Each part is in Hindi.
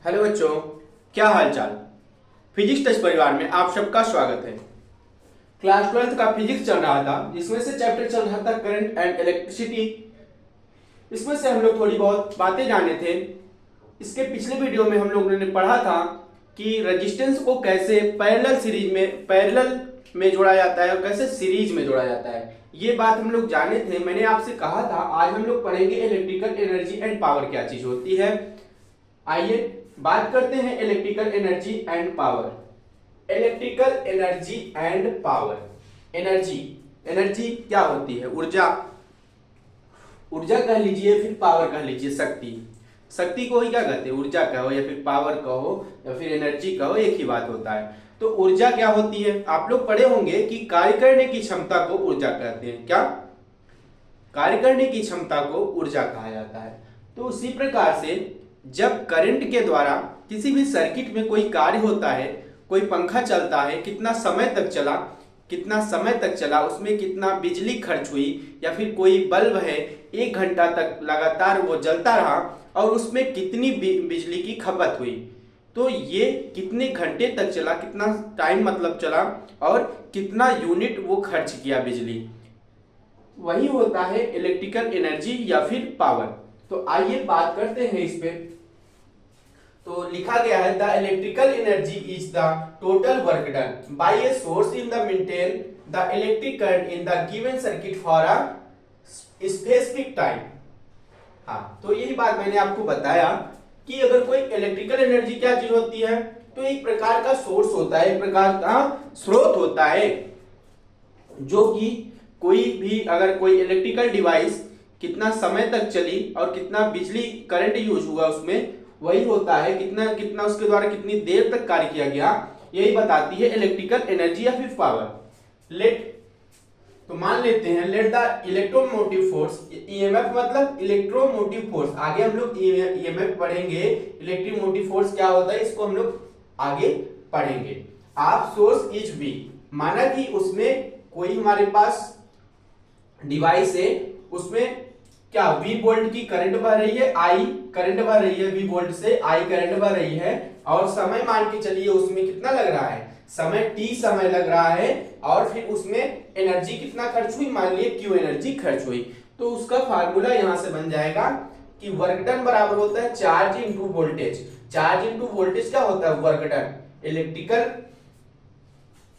हेलो बच्चों, क्या हाल चाल। फिजिक्स टेस्ट परिवार में आप सबका स्वागत है। क्लास 12th का फिजिक्स चल रहा था, जिसमें से चैप्टर चल रहा था करंट एंड इलेक्ट्रिसिटी। इसमें से हम लोग थोड़ी बहुत बातें जाने थे। इसके पिछले वीडियो में हम लोगों ने पढ़ा था कि रेजिस्टेंस को कैसे पैरेलल में जोड़ा जाता है और कैसे सीरीज में जोड़ा जाता है। ये बात हम लोग जाने थे। मैंने आपसे कहा था आज हम लोग पढ़ेंगे इलेक्ट्रिकल एनर्जी एंड पावर क्या चीज होती है। आइए बात करते हैं electrical energy and power. Electrical energy and power. Energy energy क्या होती है? ऊर्जा। ऊर्जा कह लीजिए, फिर पावर कह लीजिए, शक्ति। शक्ति को ही क्या कहते हैं? ऊर्जा कहो या फिर पावर कहो या फिर एनर्जी कहो, एक ही बात होता है। तो ऊर्जा क्या होती है? आप लोग पढ़े होंगे कि कार्य करने की क्षमता को ऊर्जा कहते हैं। क्या? कार्य करने की क्षमता को ऊर्जा कहा जाता है। तो उसी प्रकार से जब करंट के द्वारा किसी भी सर्किट में कोई कार्य होता है, कोई पंखा चलता है, कितना समय तक चला, उसमें कितना बिजली खर्च हुई, या फिर कोई बल्ब है 1 घंटा तक लगातार वो जलता रहा और उसमें कितनी बिजली की खपत हुई, तो ये कितने घंटे तक चला, कितना टाइम मतलब चला और कितना यूनिट वो खर्च किया बिजली, वही होता है इलेक्ट्रिकल एनर्जी या फिर पावर। तो आइए बात करते हैं इस पे। तो लिखा गया है the electrical energy is the total work done bye a source in the maintain the electric current in the given circuit for a specific time. हाँ, तो यही बात मैंने आपको बताया कि अगर कोई इलेक्ट्रिकल एनर्जी क्या चीज होती है, तो एक प्रकार का सोर्स होता है, एक प्रकार का स्रोत होता है, जो कि कोई भी अगर कोई इलेक्ट्रिकल डिवाइस कितना समय तक चली और कितना बिजली करंट यूज हुआ उसमें, वही होता है कितना कितना उसके द्वारा कितनी देर तक कार्य किया गया, यही बताती है इलेक्ट्रिकल एनर्जी या फिर पावर। तो मान लेते हैं let the electromotive force, EMF मतलब इलेक्ट्रोमोटिव फोर्स। आगे हम लोग ईएमएफ पढ़ेंगे, इलेक्ट्रोमोटिव फोर्स क्या होता है इसको हम लोग आगे पढ़ेंगे। आप सोर्स इज वी, माना कि उसमें कोई हमारे पास डिवाइस है, उसमें क्या V वोल्ट की करंट बह रही है, I करंट बह रही है, V वोल्ट से I करंट बह रही है, और समय मान के चलिए उसमें कितना लग रहा है, समय t समय लग रहा है, और फिर उसमें एनर्जी कितना खर्च हुई, मान लिए Q एनर्जी खर्च हुई। तो उसका फार्मूला यहां से बन जाएगा कि वर्क डन बराबर होता है charge into voltage. Charge into voltage क्या होता है? Work done.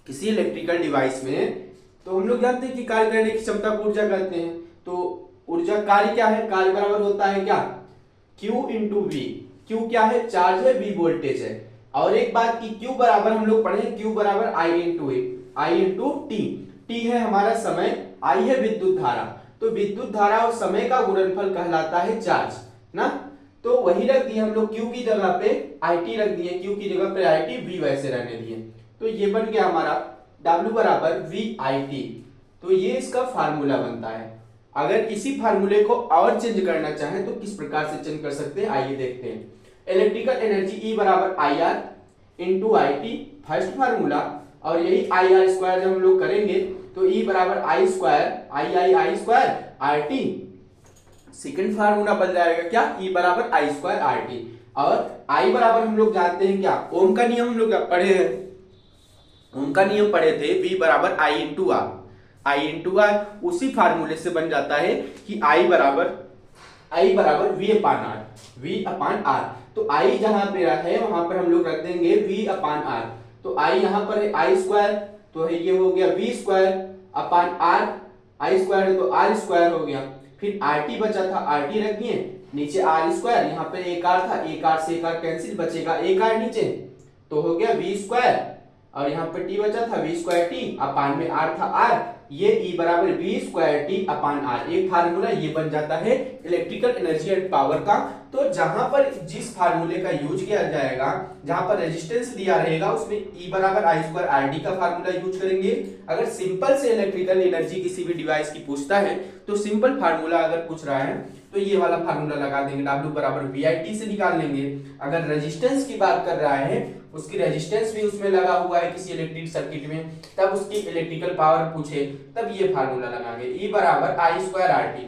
किसी इलेक्ट्रिकल डिवाइस में तो हम लोग जानते हैं कि कार्य करने की क्षमता को ऊर्जा कहते हैं। तो ऊर्जा कार्य क्या है? कार्य बराबर होता है क्या? Q into we. Q क्या है? चार्ज है, V वोल्टेज है। और एक बात की Q बराबर हम लोग पढ़े, Q बराबर I into A, I into T. T है हमारा समय, I है विद्युत धारा। तो विद्युत धारा और समय का गुणनफल कहलाता है चार्ज ना। तो वही रख दिए हम लोग, Q की जगह पे IT रख दिए, Q की जगह पे IT, V वैसे रहने दिए। तो ये बन गया हमारा W बराबर VIT। तो ये इसका फार्मूला बनता है। अगर इसी फार्मूले को और चेंज करना चाहें तो किस प्रकार से चेंज कर सकते हैं, आइए देखते हैं। इलेक्ट्रिकल एनर्जी E बराबर IR into IT, first formula, और यही IR स्क्वायर जब हम लोग करेंगे तो E बराबर I square I square RT, second formula बन जाएगा क्या? E बराबर I स्क्वायर RT। और I बराबर हम लोग जानते हैं क्या? ओम का नियम हम लोग पढ़े हैं, ओम का नियम पढ़े थे, V बराबर I into R, I into R. उसी फार्मूले से बन जाता है कि I बराबर V upon R, V upon R. तो I जहां पे है वहां पर हम लोग रख देंगे V अपान आर। तो I यहां पर है I स्क्वायर, तो है ये हो गया V square upon R, I square है तो R स्क्वायर हो गया। फिर RT बचा था, RT रख दिए, नीचे R स्क्वायर, यहाँ पे एक R था, एक R से एक R कैंसिल, बचेगा एक R नीचे, तो हो गया V स्क्वायर, और यहाँ पे T बचा था V स्क्वायर T अपान में R था R, ये E बराबर V स्क्वायर T अपान R। एक फार्मूला ये बन जाता है इलेक्ट्रिकल एनर्जी एंड पावर का। तो जहां पर जिस फार्मूले का यूज किया जाएगा, जहां पर रेजिस्टेंस दिया रहेगा, उसमें E बराबर I स्क्वायर RT का फार्मूला यूज करेंगे। अगर सिंपल से इलेक्ट्रिकल एनर्जी किसी भी डिवाइस की पूछता है तो सिंपल फार्मूला अगर पूछ रहा है तो ये वाला फार्मूला लगा देंगे, W बराबर VIT से निकाल लेंगे। अगर रेजिस्टेंस की बात कर रहा है, उसकी रेजिस्टेंस भी उसमें लगा हुआ है किसी इलेक्ट्रिक सर्किट में, तब उसकी इलेक्ट्रिकल पावर पूछे तब ये फार्मूला लगाएंगे, E बराबर I स्क्वायर RT।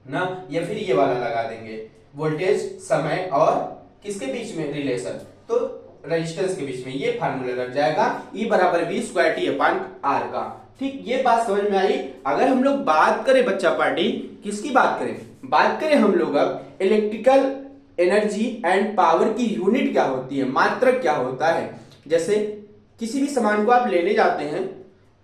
ना, या फिर ये वाला लगा देंगे, वोल्टेज समय और किसके बीच में रिलेशन, तो रेजिस्टेंस के बीच में ये फार्मूला लग जाएगा E बराबर V square T upon R का। ठीक, ये बात समझ में आई। अगर हम लोग बात करें बच्चा पार्टी, किसकी बात करें, बात करें हम लोग अब इलेक्ट्रिकल एनर्जी एंड पावर की यूनिट क्या होती है, मात्रक क्या होता है। जैसे किसी भी सामान को आप लेने जाते हैं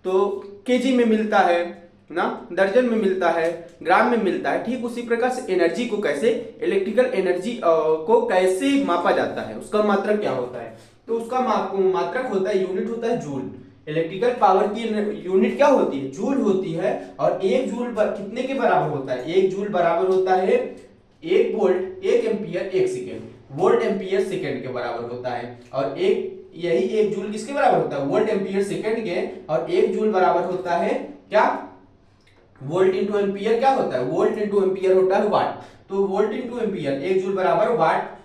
तो केजी में मिलता है ना, दर्जन में मिलता है, ग्राम में मिलता है। ठीक उसी प्रकार से एनर्जी को कैसे, इलेक्ट्रिकल एनर्जी को कैसे मापा जाता है, उसका मात्रक क्या होता है, तो उसका मात्रक होता है, यूनिट होता है जूल। इलेक्ट्रिकल पावर की यूनिट क्या होती है, जूल होती है। और एक जूल कितने के बराबर होता है, एक जूल बराबर होता है 1 volt 1 ampere 1 second, volt ampere second के बराबर होता है। और यही 1 जूल किसके बराबर होता है, वोल्ट एम्पियर सेकेंड के। और 1 जूल बराबर होता है क्या, वोल्ट इंटू एम्पियर क्या होता है, वोल्ट इंटू एम्पियर होता है वाट। तो वोल्ट इंटू एम्पियर, 1 जूल बराबर वाट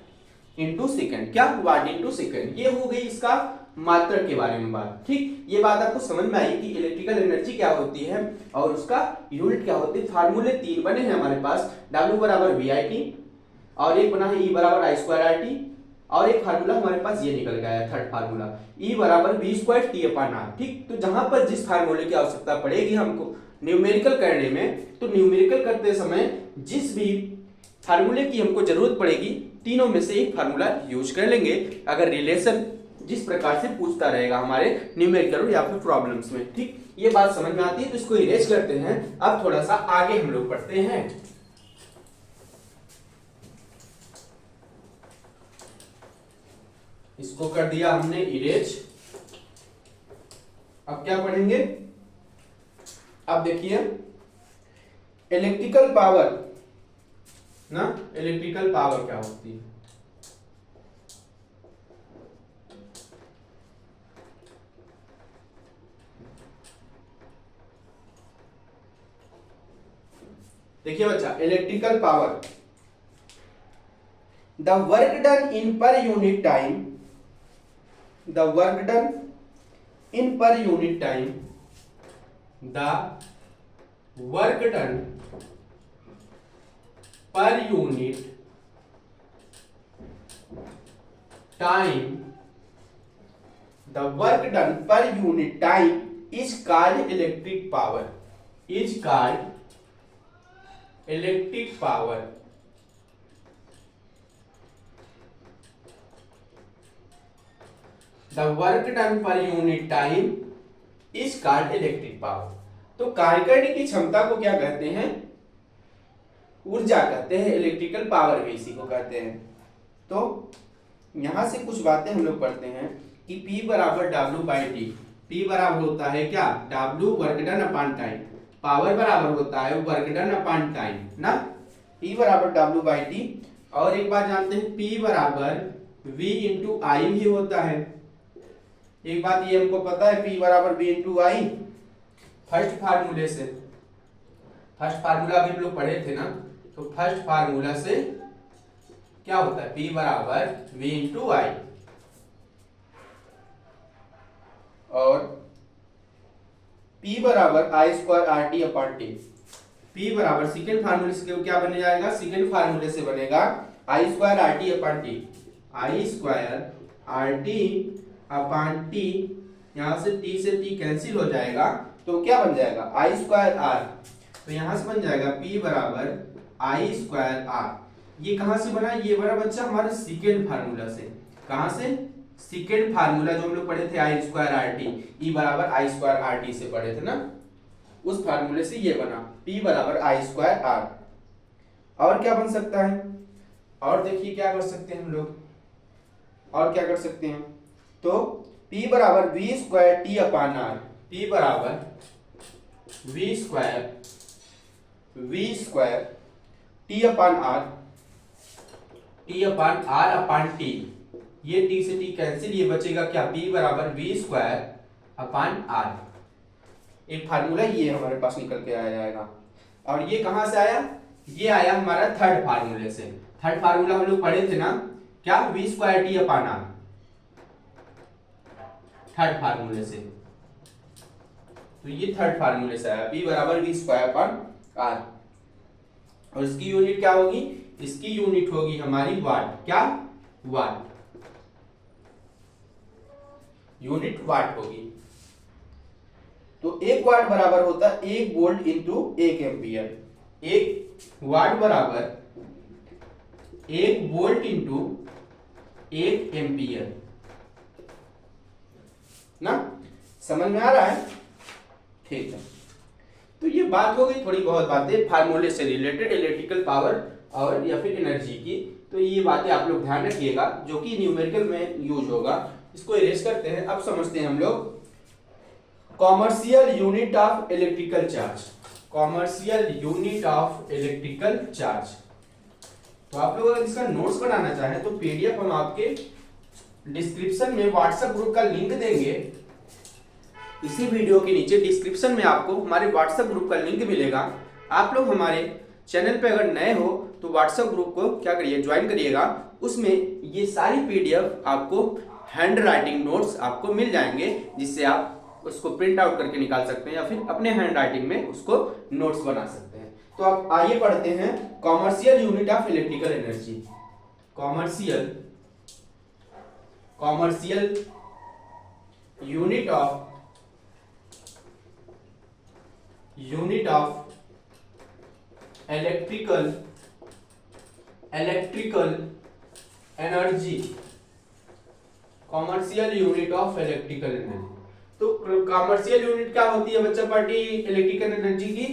इंटू सेकेंड, क्या, वाट इंटू सेकेंड। ये हो गई इसका मात्रक के बारे में बात। ठीक, ये बात आपको समझ में आई कि इलेक्ट्रिकल एनर्जी क्या होती है और उसका यूनिट क्या होती है। फार्मूले 3 बने हैं हमारे पास, W बराबर वी आई टी, और एक बना है E बराबर आई स्क्वायर आर टी, और एक फार्मूला हमारे पास ये निकल गया है थर्ड फार्मूला, E बराबर V square T upon R. ठीक, तो जहां पर जिस फार्मूले की आवश्यकता पड़ेगी हमको न्यूमेरिकल करने में, तो न्यूमेरिकल करते समय जिस भी फार्मूले की हमको जरूरत पड़ेगी, तीनों में से एक फार्मूला यूज कर लेंगे। अगर रिलेशन जिस प्रकार से पूछता रहेगा हमारे न्यूमेरिकल या फिर प्रॉब्लम्स में। ठीक, ये बात समझ में आती है, तो इसको इरेज करते हैं। अब थोड़ा सा आगे हम लोग पढ़ते हैं। इसको कर दिया हमने इरेज। अब क्या पढ़ेंगे, अब देखिए इलेक्ट्रिकल पावर ना, इलेक्ट्रिकल पावर क्या होती है। देखिए बच्चा, electrical power, the work done in per unit time, the work done in per unit time, the work done per unit time, the work done per unit time is called electric power, is called electric power. The work done per unit time is called electric power. तो कार्य करने की क्षमता को क्या कहते हैं, ऊर्जा कहते हैं, इलेक्ट्रिकल पावर भी इसी को कहते हैं। तो यहां से कुछ बातें हम लोग पढ़ते हैं कि P बराबर W बाई टी, P बराबर होता है क्या, W work done upon time, power बराबर होता है वर्क डन अपॉन टाइम ना, P बराबर W बाई टी। और एक बात जानते हैं, P बराबर V इंटू आई भी होता है। एक बात ये हमको पता है, P बराबर V इंटू आई, फर्स्ट फार्मूले से, फर्स्ट फार्मूला अभी हम लोग पढ़े थे ना, तो फर्स्ट फार्मूला से क्या होता है, P बराबर V इंटू आई। और P बराबर I square R T upon T. P बराबर सेकेंड फार्मूले से क्या बन जाएगा, सेकेंड फार्मूले से बनेगा I square R T upon T, I square R T upon T. यहां से T से T कैंसिल हो जाएगा, तो क्या बन जाएगा, आई स्क्वायर आर। तो यहां से बन जाएगा P बराबर आई स्क्वायर आर। ये कहां से बना, ये बना बच्चा हमारे सेकेंड फार्मूला से। कहां से, सेकेंड फार्मूला जो हम लोग पढ़े थे आई स्क्वायर आर टी, ई बराबर आई स्क्वायर आर टी से पढ़े थे ना, उस फार्मूले से ये बना P बराबर आई स्क्वायर आर। और क्या बन सकता है, और देखिए क्या कर सकते हैं हम लोग, और क्या कर सकते हैं, तो P बराबर V square T upon R, P बराबर V square T upon R, T upon R upon T. ये T से T कैंसिल, ये बचेगा क्या, P बराबर वी स्क्वायर अपान आर। एक फार्मूला ये हमारे पास निकल के आ जाएगा। और ये कहां से आया, ये आया हमारा थर्ड फार्मूले से। थर्ड फार्मूला हम लोग पढ़े थे ना, क्या, V square T upon R, third फार्मूले से। तो ये थर्ड फार्मूले से आया, P बराबर वी स्क्वायर अपान आर। और इसकी यूनिट क्या होगी, इसकी यूनिट होगी हमारी वाट। क्या, वाट, यूनिट वाट होगी। तो 1 वाट बराबर होता है 1 वोल्ट इंटू 1 एम्पियर। 1 वाट बराबर 1 वोल्ट इंटू 1 एम्पियर ना, समझ में आ रहा है? ठीक है, तो ये बात हो गई थोड़ी बहुत बातें फार्मूले से रिलेटेड इलेक्ट्रिकल पावर और या फिर एनर्जी की। तो ये बातें आप लोग ध्यान रखिएगा जो कि न्यूमेरिकल में यूज होगा। इसको इरेज करते हैं। अब समझते हैं हम लोग commercial unit of electrical charge. Commercial unit of electrical charge. तो आप लोग अगर इसका नोट्स बनाना चाहें तो पीडीएफ हम आपके डिस्क्रिप्शन में व्हाट्सएप ग्रुप का लिंक देंगे। इसी वीडियो के नीचे डिस्क्रिप्शन में आपको हमारे व्हाट्सएप ग्रुप का लिंक मिलेगा। आप लोग हमारे चैनल पे अगर नए हो तो व्हाट्सएप ग्रुप को क्या करिए, ज्वाइन करिएगा। उसमें ये सारी पीडीएफ आपको हैंड राइटिंग नोट्स आपको मिल जाएंगे, जिससे आप उसको प्रिंट आउट करके निकाल सकते हैं या फिर अपने हैंड राइटिंग में उसको नोट्स बना सकते हैं। तो आप आइए पढ़ते हैं commercial unit of electrical energy. Commercial unit of electrical energy. Commercial unit of electrical energy. तो कॉमर्शियल यूनिट क्या होती है बच्चा पार्टी इलेक्ट्रिकल एनर्जी की?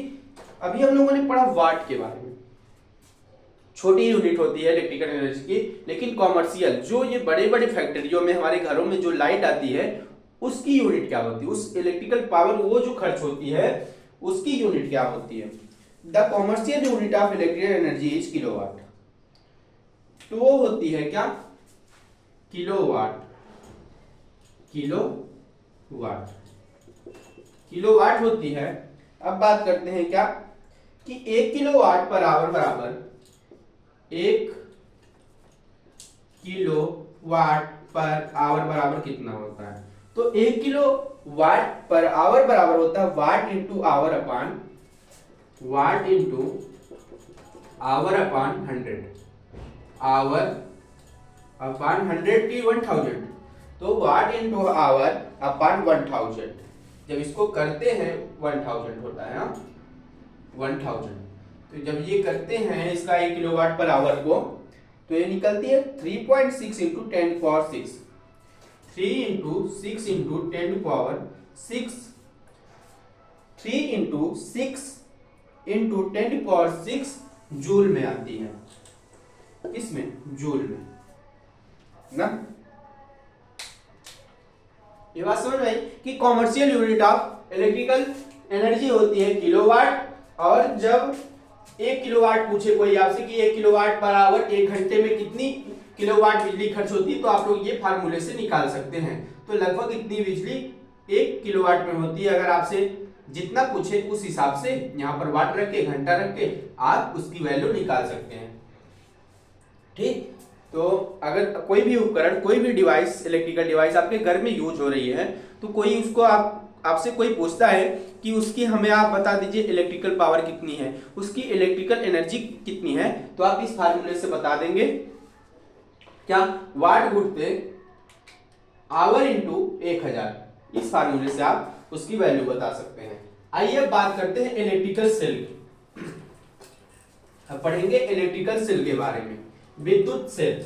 अभी हम लोगों ने पढ़ा वाट के बारे में। छोटी यूनिट होती है इलेक्ट्रिकल एनर्जी की, लेकिन कॉमर्शियल जो ये बड़े बड़े फैक्ट्रियों में हमारे घरों में जो लाइट आती है उसकी यूनिट क्या होती है, उस इलेक्ट्रिकल पावर वो जो खर्च होती है उसकी यूनिट क्या होती है? The commercial unit of electrical energy is kilowatt. तो वो होती है क्या, किलोवाट। किलोवाट होती है। अब बात करते हैं क्या कि 1 किलोवाट पर आवर बराबर 1 किलोवाट पर आवर बराबर कितना होता है? तो 1 किलोवाट पर आवर बराबर होता है वाट इंटू आवर अपान 100। आवर अपान 100 की 1000। तो वाट इंटू आवर अपान 1000। जब इसको करते हैं 1000 होता है 1000। तो जब ये करते हैं इसका 1 किलोवाट पर आवर को, तो ये निकलती है 3.6 into 10 power 6। 3 into 6 into 10 power 6। 3 into 6 into 10 power 6 joule में आती है। इसमें जूल में ना, ये बात समझ में आई कि commercial unit of electrical energy होती है किलोवाट। और जब 1 किलोवाट पूछे कोई आपसे कि 1 किलोवाट पर आवर 1 घंटे में कितनी किलोवाट बिजली खर्च होती है, तो आप लोग ये फार्मूले से निकाल सकते हैं। तो लगभग इतनी बिजली 1 किलोवाट में होती है। अगर आपसे जितना पूछे उस हिसाब से यहाँ पर वाट रख के, घंटा रख के आप उसकी वैल्यू निकाल सकते हैं। ठीक, तो अगर कोई भी उपकरण, कोई भी डिवाइस, इलेक्ट्रिकल डिवाइस आपके घर में यूज हो रही है, तो कोई उसको आपसे कोई पूछता है कि उसकी हमें आप बता दीजिए इलेक्ट्रिकल पावर कितनी है, उसकी इलेक्ट्रिकल एनर्जी कितनी है, तो आप इस फार्मूले से बता देंगे क्या, वाट गुणित आवर इंटू 1000। इस फार्मूले से आप उसकी वैल्यू बता सकते हैं। आइए अब बात करते हैं इलेक्ट्रिकल सेल की। अब पढ़ेंगे इलेक्ट्रिकल सेल के बारे में, विद्युत सेल।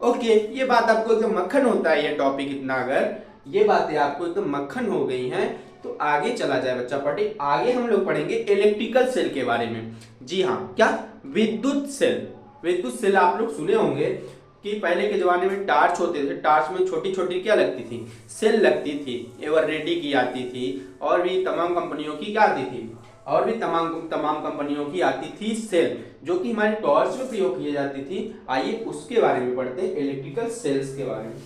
ओके, ये बात आपको एकदम मक्खन होता है ये टॉपिक इतना, अगर ये बातें आपको एकदम मक्खन हो गई हैं तो आगे चला जाए बच्चा पार्टी। आगे हम लोग पढ़ेंगे इलेक्ट्रिकल सेल के बारे में। जी हाँ, क्या, विद्युत सेल। विद्युत सेल आप लोग सुने होंगे कि पहले के जमाने में टार्च होते थे, टार्च में छोटी छोटी क्या लगती थी, सेल लगती थी। एवर रेडी की आती थी, और भी तमाम कंपनियों की क्या आती थी, और भी तमाम कंपनियों की आती थी सेल, जो कि हमारे टॉर्च में प्रयोग की जाती थी। आइए उसके बारे में पढ़ते हैं, इलेक्ट्रिकल सेल्स के बारे में।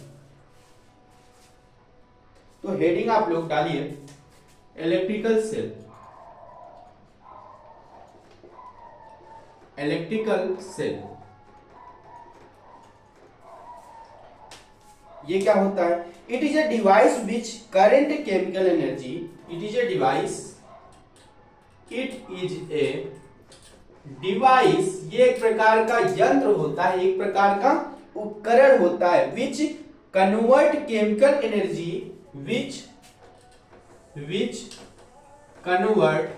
तो हेडिंग आप लोग डालिए इलेक्ट्रिकल सेल। इलेक्ट्रिकल सेल ये क्या होता है? It is a device which current chemical energy. It is a device it is a device, ये एक प्रकार का यंत्र होता है, एक प्रकार का उपकरण होता है, which convert chemical energy, which convert,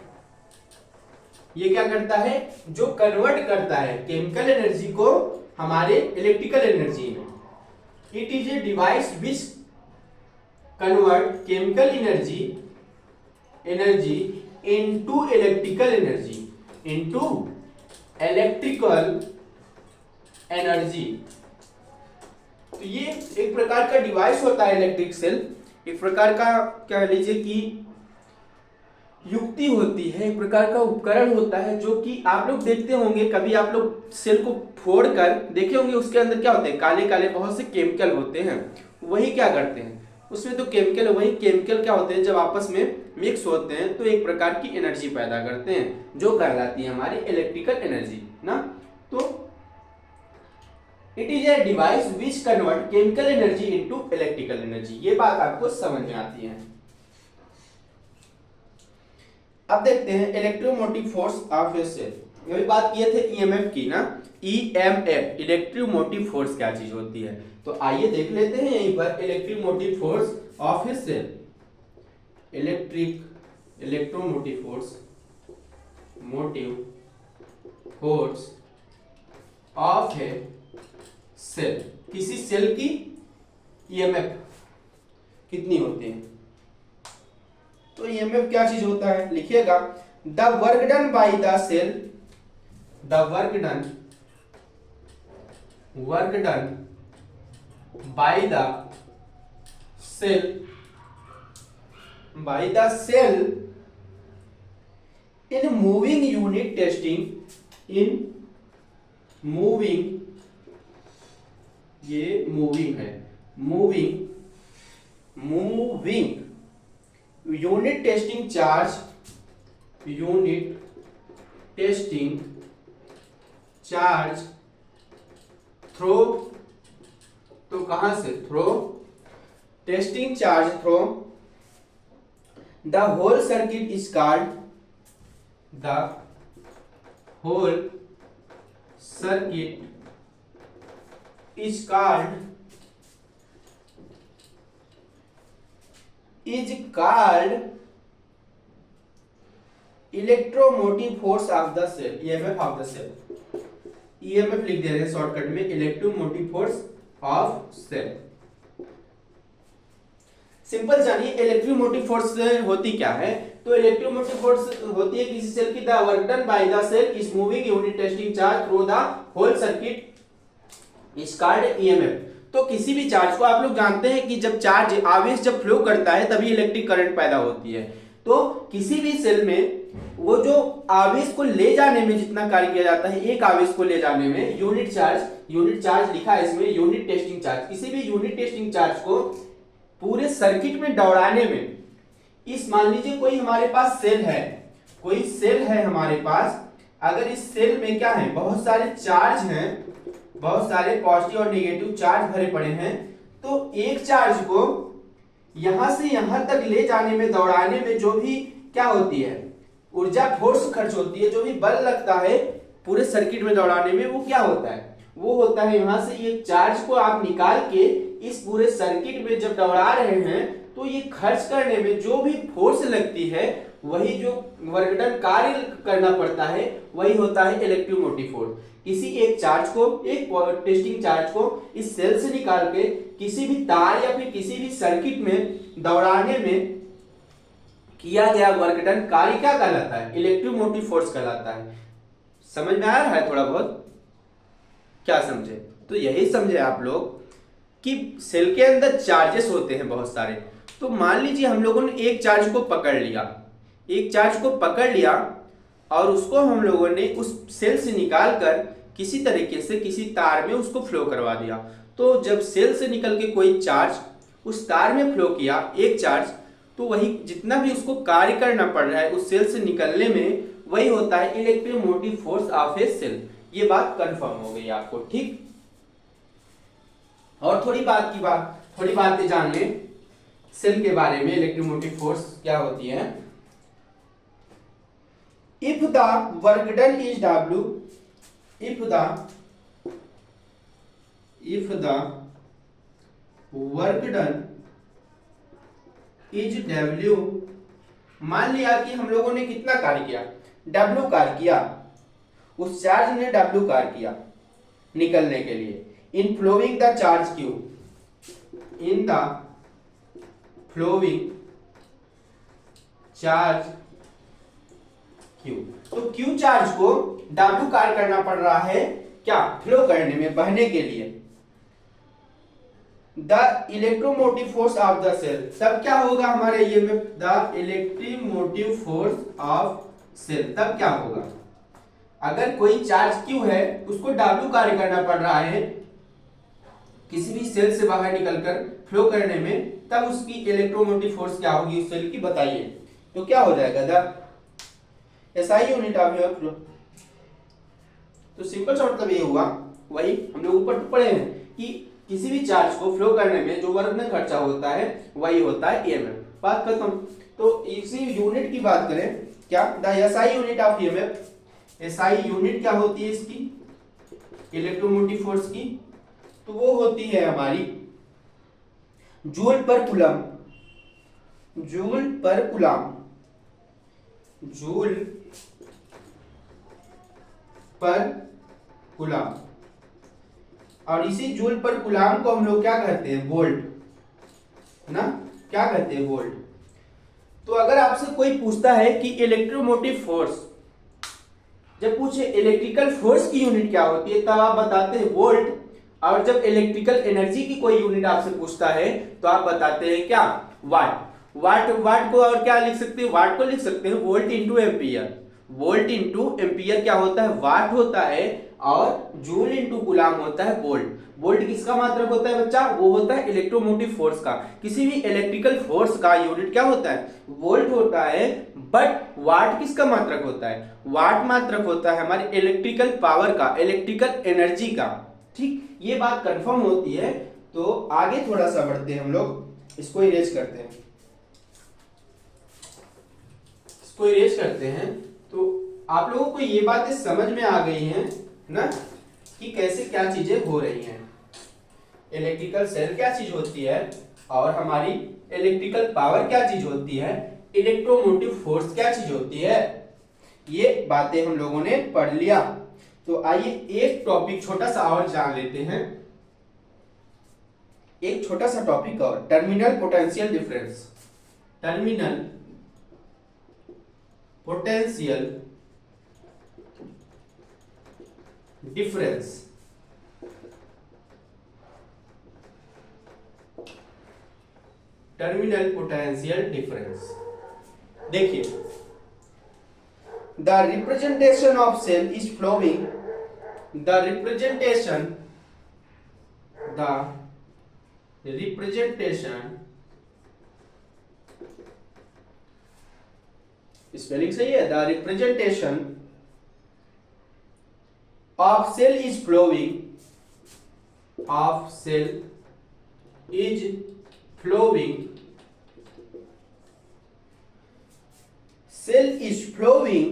ये क्या करता है, जो कन्वर्ट करता है केमिकल एनर्जी को हमारे इलेक्ट्रिकल एनर्जी में। It is a device which convert chemical energy into electrical energy, into electrical energy. तो ये एक प्रकार का डिवाइस होता है इलेक्ट्रिक सेल, एक प्रकार का क्या लीजिए कि युक्ति होती है, एक प्रकार का उपकरण होता है, जो कि आप लोग देखते होंगे, कभी आप लोग सेल को फोड़कर देखे होंगे, उसके अंदर क्या होते हैं, काले काले बहुत से केमिकल होते हैं। वही क्या करते हैं, उसमें तो केमिकल, वही केमिकल क्या होते हैं, जब आपस में मिक्स होते हैं तो एक प्रकार की एनर्जी पैदा करते हैं, जो कहलाती है हमारी इलेक्ट्रिकल एनर्जी ना। तो it is a device which convert chemical energy into electrical energy, ये बात आपको समझ में आती है। अब देखते हैं electromotive force of a cell. अभी बात किए थे ईएमएफ की ना, ईएमएफ इलेक्ट्रोमोटिव फोर्स क्या चीज होती है, तो आइए देख लेते हैं यहीं पर electromotive force of a cell. Electromotive force of a cell, किसी सेल की ईएमएफ कितनी होती है। तो ईएमएफ क्या चीज होता है, लिखिएगा, the work done by the cell, the work done by the cell in moving unit testing, in moving, ये मूविंग है, moving unit testing charge through, तो कहां से, through testing charge through the whole circuit is called, the whole circuit is called electromotive force of the cell, EMF of the cell। EMF लिख दे रहे हैं शॉर्टकट में, electromotive force of cell. Simple जानिए इलेक्ट्रोमोटिव फोर्स होती क्या है, तो इलेक्ट्रोमोटिव फोर्स होती है किसी सेल की, the work done by the cell is moving unit testing charge through the whole circuit is called EMF. तो किसी भी चार्ज को आप लोग जानते हैं कि जब चार्ज आवेश जब फ्लो करता है तभी इलेक्ट्रिक करंट पैदा होती है। तो किसी भी सेल में वो जो आवेश को ले जाने में जितना कार्य किया जाता है, एक आवेश को ले जाने में यूनिट चार्ज लिखा है इसमें, यूनिट टेस्टिंग चार्ज, किसी भी यूनिट टेस्टिंग चार्ज को पूरे सर्किट में दौड़ाने में, इस मान लीजिए कोई हमारे पास सेल है, कोई सेल है हमारे पास, अगर इस सेल में क्या है, बहुत सारे चार्ज हैं, बहुत सारे पॉजिटिव और नेगेटिव चार्ज भरे पड़े हैं, तो एक चार्ज को यहां से यहां तक ले जाने में, दौड़ाने में जो भी क्या होती है, ऊर्जा फोर्स खर्च होती है, जो भी बल लगता है पूरे सर्किट में दौड़ाने में, वो क्या होता है, वो होता है यहां से ये चार्ज को आप निकाल के इस पूरे सर्किट में जब दौड़ा रहे हैं तो ये खर्च करने में जो भी फोर्स लगती है, वही जो वर्क डन कार्य करना पड़ता है, वही होता है इलेक्ट्रोमोटिव फोर्स। किसी एक चार्ज को, एक टेस्टिंग चार्ज को इस सेल से निकाल के किसी भी तार या फिर किसी भी सर्किट में दौड़ाने में किया गया वर्क डन कार्य क्या कहलाता है, इलेक्ट्रोमोटिव फोर्स कहलाता है। समझ में आ रहा है थोड़ा बहुत, क्या समझे, तो यही समझे आप लोग कि सेल के अंदर चार्जेस होते हैं बहुत सारे। तो मान लीजिए हम लोगों ने एक चार्ज को पकड़ लिया, एक चार्ज को पकड़ लिया और उसको हम लोगों ने उस सेल से निकालकर किसी तरीके से किसी तार में उसको फ्लो करवा दिया। तो जब सेल से निकल के कोई चार्ज उस तार में फ्लो किया, एक चार्ज, तो वही जितना भी उसको कार्य करना पड़ रहा है उस सेल से निकलने में, वही होता है electromotive force of a cell. ये बात कंफर्म हो गई आपको, ठीक। और थोड़ी बातें जान ले सेल के बारे में, इलेक्ट्रोमोटिव फोर्स क्या होती है। if the work done is W, if the work done is W, मान लिया कि हम लोगों ने कितना कार्य किया, W कार्य किया, उस चार्ज ने W कार्य किया निकलने के लिए, in flowing the charge Q, in the flowing charge Q, तो Q चार्ज को W कार्य करना पड़ रहा है क्या, फ्लो करने में, बहने के लिए। The electromotive force of the cell, तब क्या होगा हमारे ये में, the electromotive force of cell, तब क्या होगा, अगर कोई चार्ज Q है उसको W कार्य करना पड़ रहा है किसी भी सेल से बाहर निकलकर फ्लो करने में, तब उसकी इलेक्ट्रोमोटिव फोर्स क्या होगी उस सेल की, बताइए। तो क्या हो जाएगा, the SI unit of your flow. तो सिंपल सा मतलब ये हुआ, वही हम लोग ऊपर पढ़े हैं कि किसी भी चार्ज को फ्लो करने में जो वर्क में खर्चा होता है वही होता है ईएमएफ। बात खत्म। तो इसी यूनिट की बात करें, क्या, the SI unit of EMF, SI unit क्या होती है इसकी, इलेक्ट्रोमोटिव फोर्स की, तो वो होती है हमारी जूल पर कूलम, जूल पर कूलम, जूल पर कूलम। और इसी जूल पर कूलम को हम लोग क्या कहते हैं, वोल्ट, है ना, क्या कहते हैं, वोल्ट। तो अगर आपसे कोई पूछता है कि इलेक्ट्रोमोटिव फोर्स, जब पूछे इलेक्ट्रिकल फोर्स की यूनिट क्या होती है, तब आप बताते हैं वोल्ट। और जब इलेक्ट्रिकल एनर्जी की कोई यूनिट आपसे पूछता है तो आप बताते हैं क्या, वाट। वाट को और क्या लिख सकते हैं, वाट को लिख सकते हैं volt into ampere. Volt into ampere क्या होता है, वाट होता है, और जूल इंटू कूलम होता है वोल्ट। वोल्ट किसका मात्रक होता है बच्चा, वो होता है इलेक्ट्रोमोटिव फोर्स का। किसी भी इलेक्ट्रिकल फोर्स का यूनिट क्या होता है, वोल्ट होता है। बट वाट किसका मात्रक होता है, वाट मात्रक होता है हमारे इलेक्ट्रिकल पावर का, इलेक्ट्रिकल एनर्जी का। ठीक, ये बात कंफर्म होती है। तो आगे थोड़ा सा बढ़ते हैं हम लोग, इसको इरेज करते हैं, इसको इरेज करते हैं। तो आप लोगों को ये बातें समझ में आ गई हैं ना, कि कैसे क्या चीजें हो रही हैं, इलेक्ट्रिकल सेल क्या चीज होती है, और हमारी इलेक्ट्रिकल पावर क्या चीज होती है, इलेक्ट्रोमोटिव फोर्स क्या चीज होती है, ये बातें हम लोगों ने पढ़ लिया। तो आइए एक टॉपिक छोटा सा और जान लेते हैं, एक छोटा सा टॉपिक और, terminal potential difference, terminal potential difference. Terminal potential difference, देखिए, the representation of cell is flowing, the representation spelling सही है, the representation of cell is flowing, of cell is flowing, cell is flowing,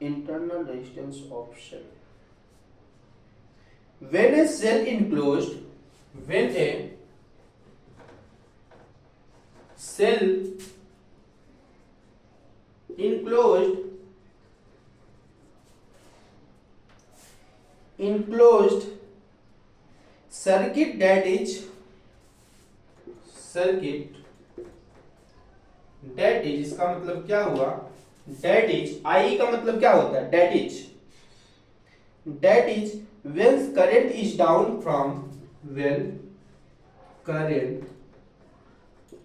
internal resistance of cell, when a cell enclosed, when a cell enclosed circuit, that is इसका मतलब क्या हुआ, that is I का मतलब क्या होता है, that is when current is down from, when current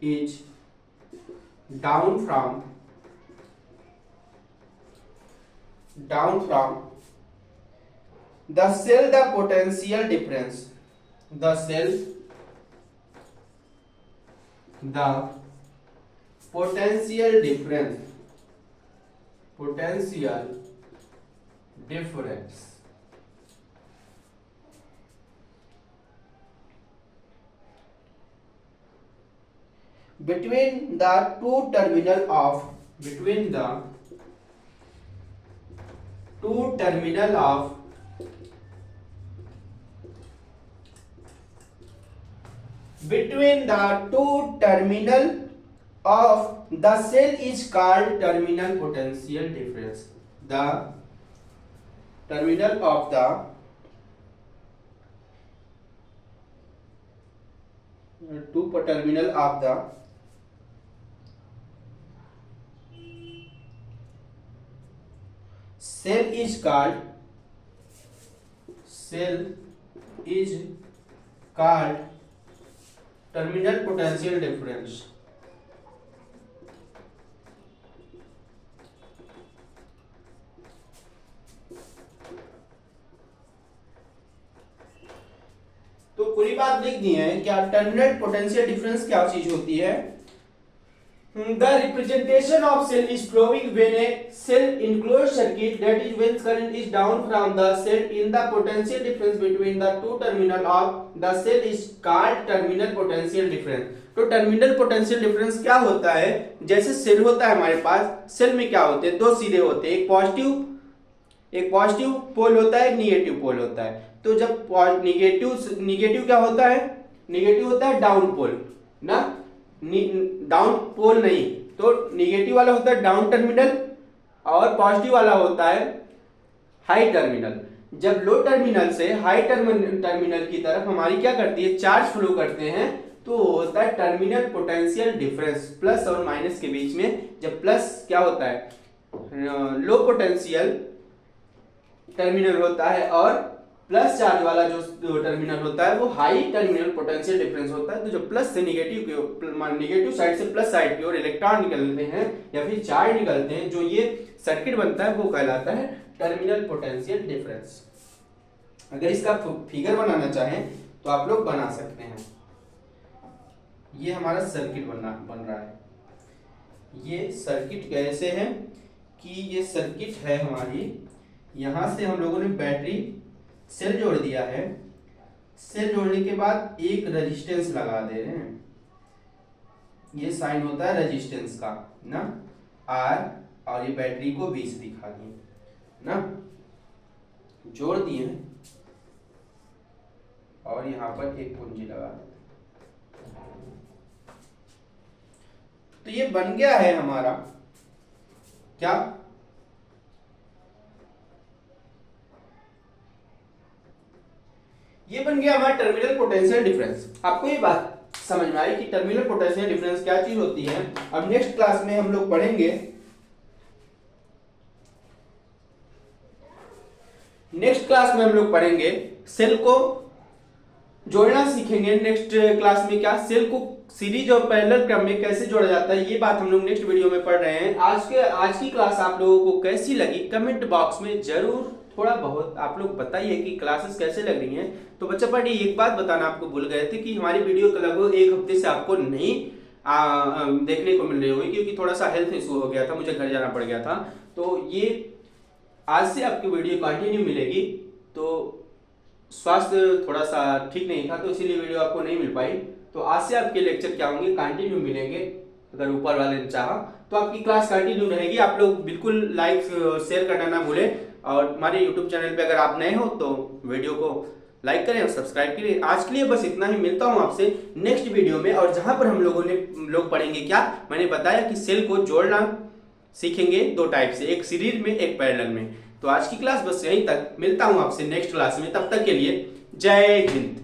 is down from the cell, the potential difference, the cell, the potential difference, between the two terminal of between the two terminal of between the two terminal of the cell is called terminal potential difference. The terminal of the two terminal of the cell is called terminal potential difference. तो पूरी बात लिख दी है। क्या टर्मिनल पोटेंशियल डिफरेंस क्या चीज होती है? The representation of cell is flowing when a cell enclosed circuit, that is when current is down from the cell in the potential difference between the two terminal of the cell is called terminal potential difference. तो टर्मिनल पोटेंशियल डिफरेंस क्या होता है? जैसे सेल होता है हमारे पास, सेल में क्या होते हैं? दो सिरे होते हैं, एक पॉजिटिव पोल होता है, एक निगेटिव पोल होता है। तो जब निगेटिव क्या होता है? निगेटिव होता है डाउन पोल ना, डाउन पोल नहीं, तो निगेटिव वाला होता है डाउन टर्मिनल और पॉजिटिव वाला होता है हाई टर्मिनल। जब लो टर्मिनल से हाई टर्मिनल की तरफ हमारी क्या करती है? चार्ज फ्लो करते हैं, तो होता है टर्मिनल पोटेंशियल डिफरेंस, प्लस और माइनस के बीच में। जब प्लस क्या होता है? लो पोटेंशियल टर्मिनल होता है, और प्लस चार्ज वाला जो टर्मिनल होता है वो हाई टर्मिनल पोटेंशियल डिफरेंस होता है। तो जब प्लस से निगेटिव साइड से प्लस साइड की ओर इलेक्ट्रॉन निकलते हैं या फिर चार्ज निकलते हैं, जो ये सर्किट बनता है वो कहलाता है टर्मिनल पोटेंशियल डिफरेंस। अगर इसका फिगर बनाना चाहें तो आप लोग बना सकते हैं। ये हमारा सर्किट बन रहा है। ये सर्किट कैसे है कि ये सर्किट है हमारी, यहां से हम लोगों ने बैटरी सेल जोड़ दिया है। सेल जोड़ने के बाद एक रेजिस्टेंस लगा दे रहे हैं, ये साइन होता है रेजिस्टेंस का ना, आर, और ये बैटरी को 20 दिखा दिए ना, जोड़ दिए और यहां पर एक कुंजी लगा देते। तो ये बन गया है हमारा क्या? ये बन गया हमारा टर्मिनल पोटेंशियल डिफरेंस। आपको ये बात समझ में आई कि टर्मिनल पोटेंशियल डिफरेंस क्या चीज होती है? अब नेक्स्ट क्लास में हम लोग पढ़ेंगे, सेल को जोड़ना सीखेंगे। नेक्स्ट क्लास में क्या सेल को सीरीज और पैरेलल क्रम में कैसे जोड़ा जाता है, ये बात हम लोग नेक्स्ट वीडियो में पढ़ रहे हैं। आज की क्लास आप लोगों को कैसी लगी कमेंट बॉक्स में जरूर थोड़ा बहुत आप लोग बताइए कि क्लासेस कैसे लग रही हैं। तो बच्चा पार्टी एक बात बताना आपको भूल गए थे कि हमारी वीडियो लगभग एक हफ्ते से आपको नहीं देखने को मिल रही होगी, क्योंकि थोड़ा सा हेल्थ इशू हो गया था, मुझे घर जाना पड़ गया था। तो ये आज से आपकी वीडियो कंटिन्यू मिलेगी। तो स्वास्थ्य थोड़ा सा ठीक नहीं था, तो इसीलिए वीडियो आपको नहीं मिल पाई। तो आज से आपके लेक्चर क्या होंगे? कंटिन्यू मिलेंगे। अगर ऊपर वाले ने चाहा तो आपकी क्लास कंटिन्यू रहेगी। आप लोग बिल्कुल लाइक शेयर करना ना भूलें, और हमारे यूट्यूब चैनल पे अगर आप नए हो तो वीडियो को लाइक करें और सब्सक्राइब करें। आज के लिए बस इतना ही, मिलता हूं आपसे नेक्स्ट वीडियो में, और जहां पर हम लोग पढ़ेंगे क्या, मैंने बताया कि सेल को जोड़ना सीखेंगे दो टाइप से, एक सीरीज में एक पैरेलल में। तो आज की क्लास बस यहीं तक, मिलता हूं आपसे नेक्स्ट क्लास में, तब तक के लिए जय हिंद।